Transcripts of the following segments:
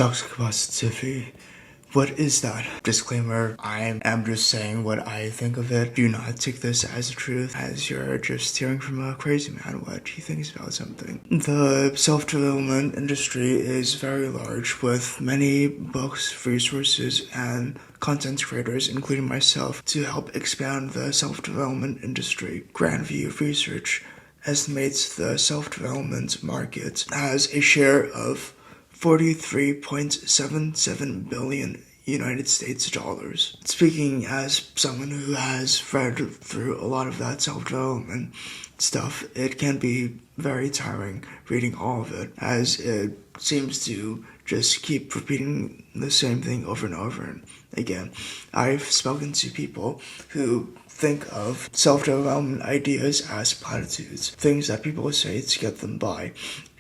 Toxic positivity. What is that? Disclaimer, I am just saying what I think of it. Do not take this as the truth, as you're just hearing from a crazy man what he thinks about something. The self-development industry is very large, with many books, resources, and content creators, including myself, to help expand the self-development industry. Grandview Research estimates the self-development market as a share of $43.77 billion United States dollars. Speaking as someone who has read through a lot of that self-development stuff, it can be very tiring reading all of it, as it seems to just keep repeating the same thing over and over again. I've spoken to people who think of self-development ideas as platitudes, things that people say to get them by,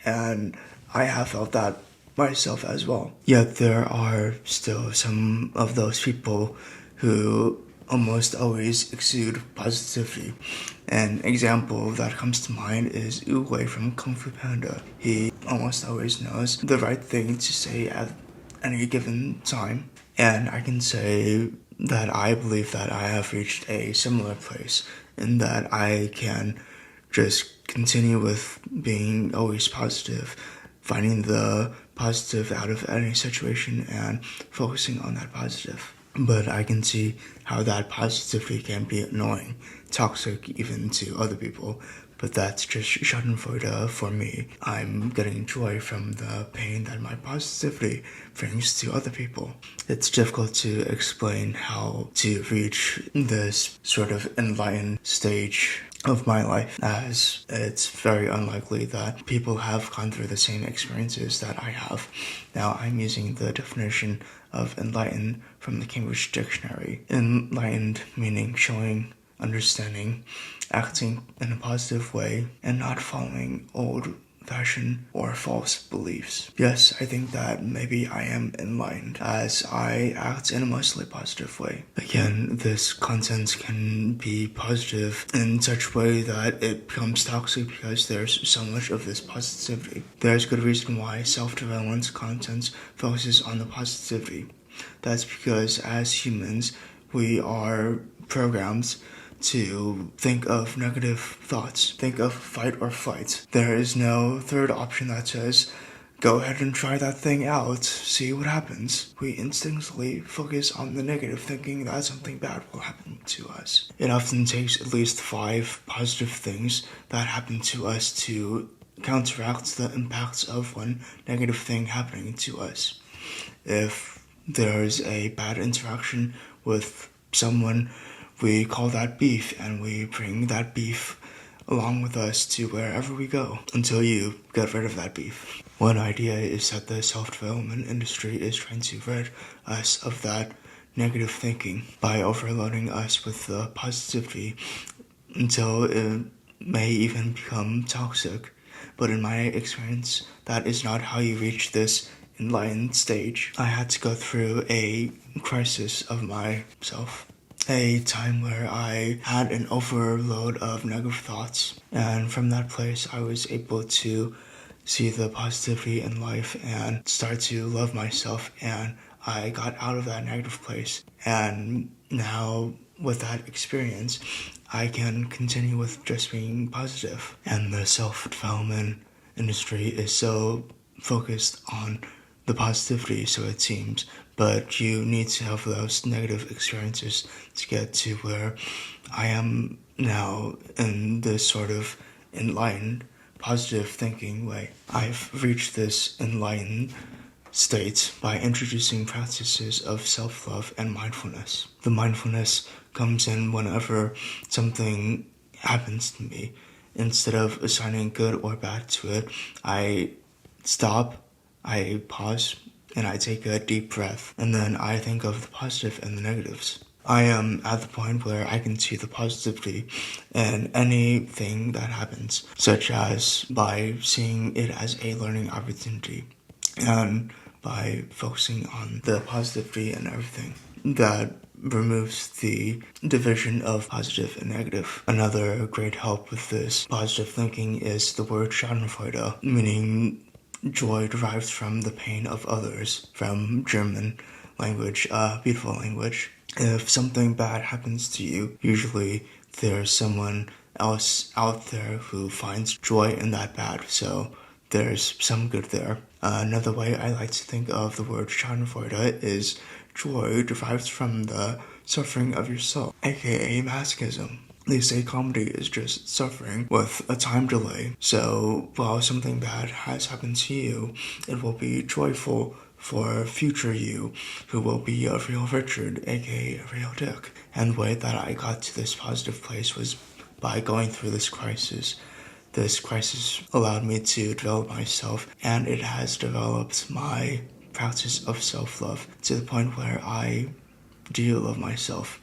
and I have felt that myself as well. Yet there are still some of those people who almost always exude positivity. An example that comes to mind is Uwei from Kung Fu Panda. He almost always knows the right thing to say at any given time, and I can say that I believe that I have reached a similar place in that I can just continue with being always positive, finding the positive out of any situation and focusing on that positive. But I can see how that positivity can be annoying, toxic even to other people, but that's just schadenfreude for me. I'm getting joy from the pain that my positivity brings to other people. It's difficult to explain how to reach this sort of enlightened stage of my life, as it's very unlikely that people have gone through the same experiences that I have. Now, I'm using the definition of enlightened from the Cambridge Dictionary. Enlightened meaning showing, understanding, acting in a positive way, and not following old-fashioned or false beliefs. Yes, I think that maybe I am enlightened, as I act in a mostly positive way. Again, this content can be positive in such a way that it becomes toxic because there's so much of this positivity. There's good reason why self-development content focuses on the positivity. That's because as humans, we are programmed to think of negative thoughts, think of fight or flight. There is no third option that says, go ahead and try that thing out, see what happens. We instinctively focus on the negative, thinking that something bad will happen to us. It often takes at least 5 positive things that happen to us to counteract the impacts of one negative thing happening to us. If there's a bad interaction with someone, we call that beef, and we bring that beef along with us to wherever we go until you get rid of that beef. One idea is that the self-development industry is trying to rid us of that negative thinking by overloading us with the positivity until it may even become toxic. But in my experience, that is not how you reach this enlightened stage. I had to go through a crisis of myself. A time where I had an overload of negative thoughts, and from that place I was able to see the positivity in life and start to love myself, and I got out of that negative place. And now with that experience, I can continue with just being positive. And the self-development industry is so focused on the positivity, so it seems, but you need to have those negative experiences to get to where I am now in this sort of enlightened, positive thinking way. I've reached this enlightened state by introducing practices of self-love and mindfulness. The mindfulness comes in whenever something happens to me. Instead of assigning good or bad to it, I stop, I pause, and I take a deep breath, and then I think of the positive and the negatives. I am at the point where I can see the positivity in anything that happens, such as by seeing it as a learning opportunity, and by focusing on the positivity and everything. That removes the division of positive and negative. Another great help with this positive thinking is the word schadenfreude, meaning joy derives from the pain of others, from German language, beautiful language. If something bad happens to you, usually there's someone else out there who finds joy in that bad, so there's some good there. Another way I like to think of the word Schadenfreude is joy derives from the suffering of your soul, aka masochism. They say comedy is just suffering with a time delay. So while something bad has happened to you, it will be joyful for future you, who will be a real Richard, aka a real Dick. And the way that I got to this positive place was by going through this crisis. This crisis allowed me to develop myself, and it has developed my practice of self-love to the point where I do love myself.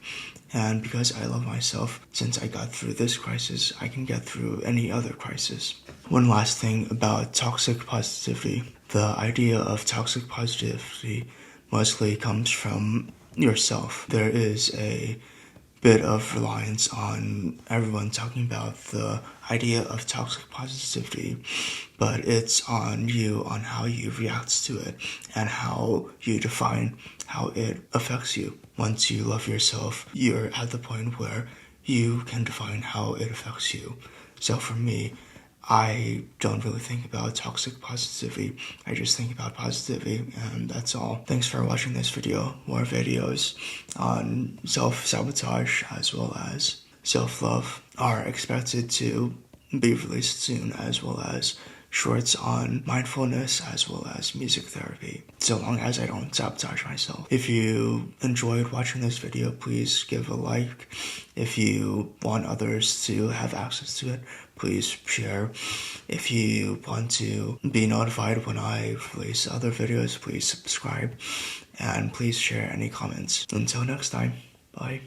And because I love myself, since I got through this crisis, I can get through any other crisis. One last thing about toxic positivity. The idea of toxic positivity mostly comes from yourself. There is a bit of reliance on everyone talking about the idea of toxic positivity, but it's on you, on how you react to it and how you define how it affects you. Once you love yourself, you're at the point where you can define how it affects you. So for me, I don't really think about toxic positivity. I just think about positivity, and that's all. Thanks for watching this video. More videos on self-sabotage as well as self-love are expected to be released soon, as well as shorts on mindfulness as well as music therapy, so long as I don't sabotage myself. If you enjoyed watching this video, please give a like. If you want others to have access to it, please share. If you want to be notified when I release other videos, please subscribe, and please share any comments. Until next time, bye.